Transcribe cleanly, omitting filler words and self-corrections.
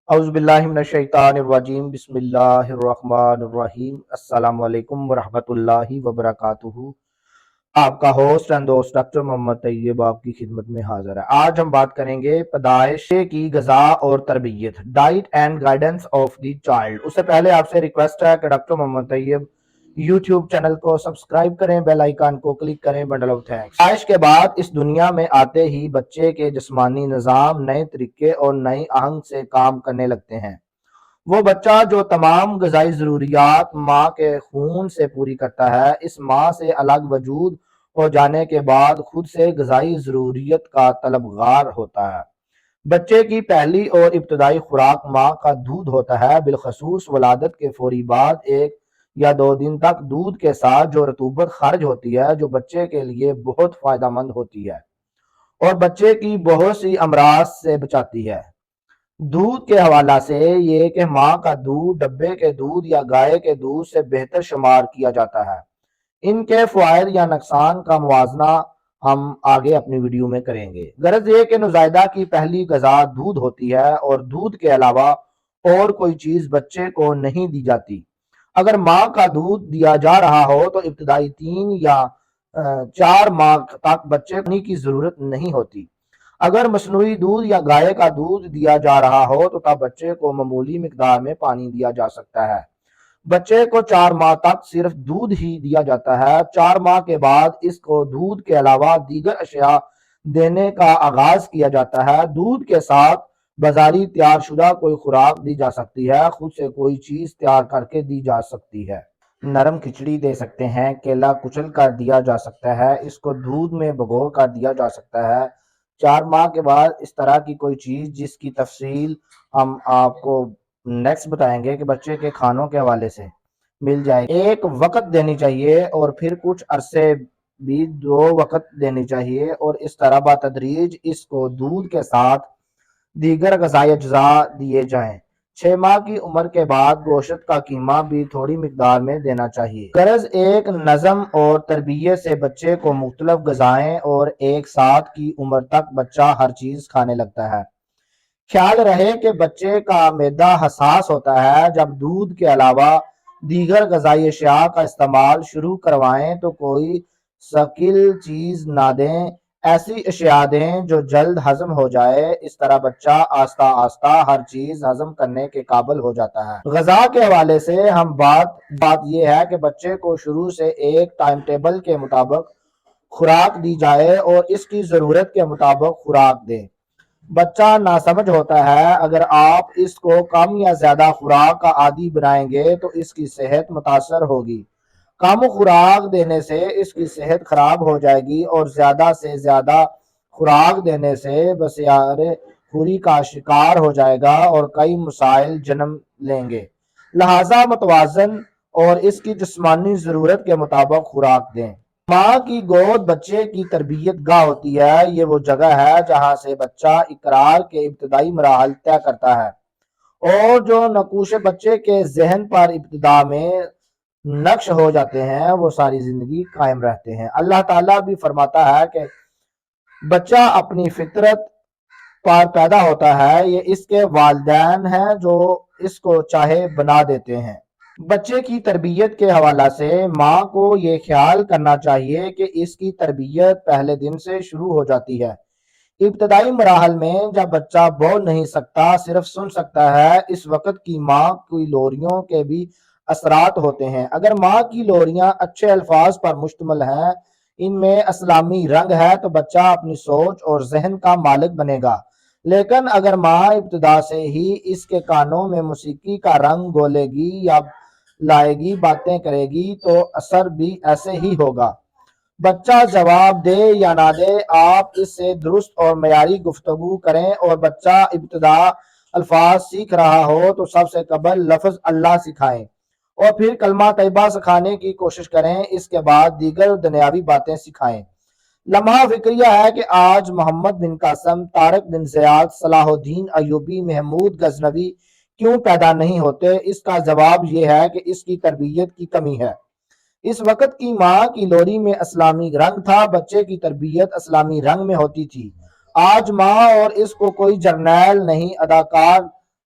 اعوذ باللہ من الشیطان الرجیم بسم اللہ الرحمن الرحیم السلام علیکم ورحمۃ اللہ وبرکاتہ۔ آپ کا ہوسٹ اینڈ دوست ڈاکٹر محمد طیب آپ کی خدمت میں حاضر ہے۔ آج ہم بات کریں گے پیدائش کی غذا اور تربیت، diet and guidance of the child. اس سے پہلے آپ سے ریکویسٹ ہے کہ doctor Muhammad Tayyab YouTube channel کو سبسکرائب کریں، بیل آئیکن کو کلک کریں۔ Bundle of thanks. پیدائش کے بعد اس دنیا میں آتے ہی بچے کے جسمانی نظام نئے طریقے اور نئی آہنگ سے کام کرنے لگتے ہیں۔ وہ بچہ جو تمام غذائی ضروریات ماں کے خون سے پوری کرتا ہے، اس ماں سے الگ وجود ہو جانے کے بعد خود سے غذائی ضروریت کا طلبگار ہوتا ہے۔ بچے کی پہلی اور ابتدائی خوراک ماں کا دودھ ہوتا ہے، بالخصوص ولادت کے فوری بعد 1 یا 2 دن تک دودھ کے ساتھ جو رطوبت خارج ہوتی ہے، جو بچے کے لیے بہت فائدہ مند ہوتی ہے اور بچے کی بہت سی امراض سے بچاتی ہے۔ دودھ کے حوالہ سے یہ کہ ماں کا دودھ ڈبے کے دودھ یا گائے کے دودھ سے بہتر شمار کیا جاتا ہے۔ ان کے فوائد یا نقصان کا موازنہ ہم آگے اپنی ویڈیو میں کریں گے۔ غرض یہ کہ نوزائیدہ کی پہلی غذا دودھ ہوتی ہے اور دودھ کے علاوہ اور کوئی چیز بچے کو نہیں دی جاتی۔ اگر ماں کا دودھ دیا جا رہا ہو تو ابتدائی 3 یا 4 ماہ تک بچے کو پانی کی ضرورت نہیں ہوتی۔ اگر مصنوعی دودھ یا گائے کا دودھ دیا جا رہا ہو تو تب بچے کو معمولی مقدار میں پانی دیا جا سکتا ہے۔ بچے کو 4 ماہ تک صرف دودھ ہی دیا جاتا ہے۔ 4 ماہ کے بعد اس کو دودھ کے علاوہ دیگر اشیاء دینے کا آغاز کیا جاتا ہے۔ دودھ کے ساتھ بازاری تیار شدہ کوئی خوراک دی جا سکتی ہے، خود سے کوئی چیز تیار کر کے دی جا سکتی ہے۔ نرم کھچڑی دے سکتے ہیں، کیلا کچل کر دیا جا سکتا ہے، اس کو دودھ میں بھگو کر دیا جا سکتا ہے۔ 4 ماہ کے بعد اس طرح کی کوئی چیز جس کی تفصیل ہم آپ کو نیکسٹ بتائیں گے کہ بچے کے کھانوں کے حوالے سے مل جائے۔ ایک وقت دینی چاہیے اور پھر کچھ عرصے بھی 2 وقت دینی چاہیے اور اس طرح بتدریج اس کو دودھ کے ساتھ دیگر غذائی اجزاء دیے جائیں۔ 6 ماہ کی عمر کے بعد گوشت کا قیمہ بھی تھوڑی مقدار میں دینا چاہیے۔ غرض ایک نظم اور تربیت سے بچے کو مختلف غذائیں اور ایک ساتھ کی عمر تک بچہ ہر چیز کھانے لگتا ہے۔ خیال رہے کہ بچے کا معدہ حساس ہوتا ہے۔ جب دودھ کے علاوہ دیگر غذائی اشیاء کا استعمال شروع کروائیں تو کوئی ثقیل چیز نہ دیں، ایسی اشیاء دیں جو جلد ہضم ہو جائے۔ اس طرح بچہ آہستہ آہستہ ہر چیز ہضم کرنے کے قابل ہو جاتا ہے۔ غذا کے حوالے سے ہم بات یہ ہے کہ بچے کو شروع سے ایک ٹائم ٹیبل کے مطابق خوراک دی جائے اور اس کی ضرورت کے مطابق خوراک دیں۔ بچہ ناسمجھ ہوتا ہے، اگر آپ اس کو کم یا زیادہ خوراک کا عادی بنائیں گے تو اس کی صحت متاثر ہوگی۔ کم خوراک دینے سے اس کی صحت خراب ہو جائے گی اور زیادہ سے زیادہ خوراک دینے سے بسیارے خوری کا شکار ہو جائے گا اور کئی مسائل جنم لیں گے۔ لہذا متوازن اور اس کی جسمانی ضرورت کے مطابق خوراک دیں۔ ماں کی گود بچے کی تربیت گاہ ہوتی ہے۔ یہ وہ جگہ ہے جہاں سے بچہ اقرار کے ابتدائی مراحل طے کرتا ہے اور جو نقوش بچے کے ذہن پر ابتدا میں نقش ہو جاتے ہیں وہ ساری زندگی قائم رہتے ہیں۔ اللہ تعالیٰ بھی فرماتا ہے کہ بچہ اپنی فطرت پر پیدا ہوتا ہے، یہ اس کے والدین ہیں جو اس کو چاہے بنا دیتے ہیں۔ بچے کی تربیت کے حوالہ سے ماں کو یہ خیال کرنا چاہیے کہ اس کی تربیت پہلے دن سے شروع ہو جاتی ہے۔ ابتدائی مراحل میں جب بچہ بول نہیں سکتا، صرف سن سکتا ہے، اس وقت کی ماں کی لوریوں کے بھی اثرات ہوتے ہیں۔ اگر ماں کی لوریاں اچھے الفاظ پر مشتمل ہیں، ان میں اسلامی رنگ ہے تو بچہ اپنی سوچ اور ذہن کا مالک بنے گا۔ لیکن اگر ماں ابتدا سے ہی اس کے کانوں میں موسیقی کا رنگ گھولے گی یا لائے گی، باتیں کرے گی تو اثر بھی ایسے ہی ہوگا۔ بچہ جواب دے یا نہ دے، آپ اس سے درست اور معیاری گفتگو کریں اور بچہ ابتدا الفاظ سیکھ رہا ہو تو سب سے قبل لفظ اللہ سکھائیں اور پھر کلمہ طیبہ سکھانے کی کوشش کریں، اس کے بعد دیگر دنیاوی باتیں سکھائیں۔ لمحہ فکریہ ہے کہ آج محمد بن قاسم، طارق بن زیاد، صلاح الدین ایوبی، محمود غزنوی کیوں پیدا نہیں ہوتے؟ اس کا جواب یہ ہے کہ اس کی تربیت کی کمی ہے۔ اس وقت کی ماں کی لوری میں اسلامی رنگ تھا، بچے کی تربیت اسلامی رنگ میں ہوتی تھی۔ آج ماں اور اس کو کوئی جرنیل نہیں، اداکار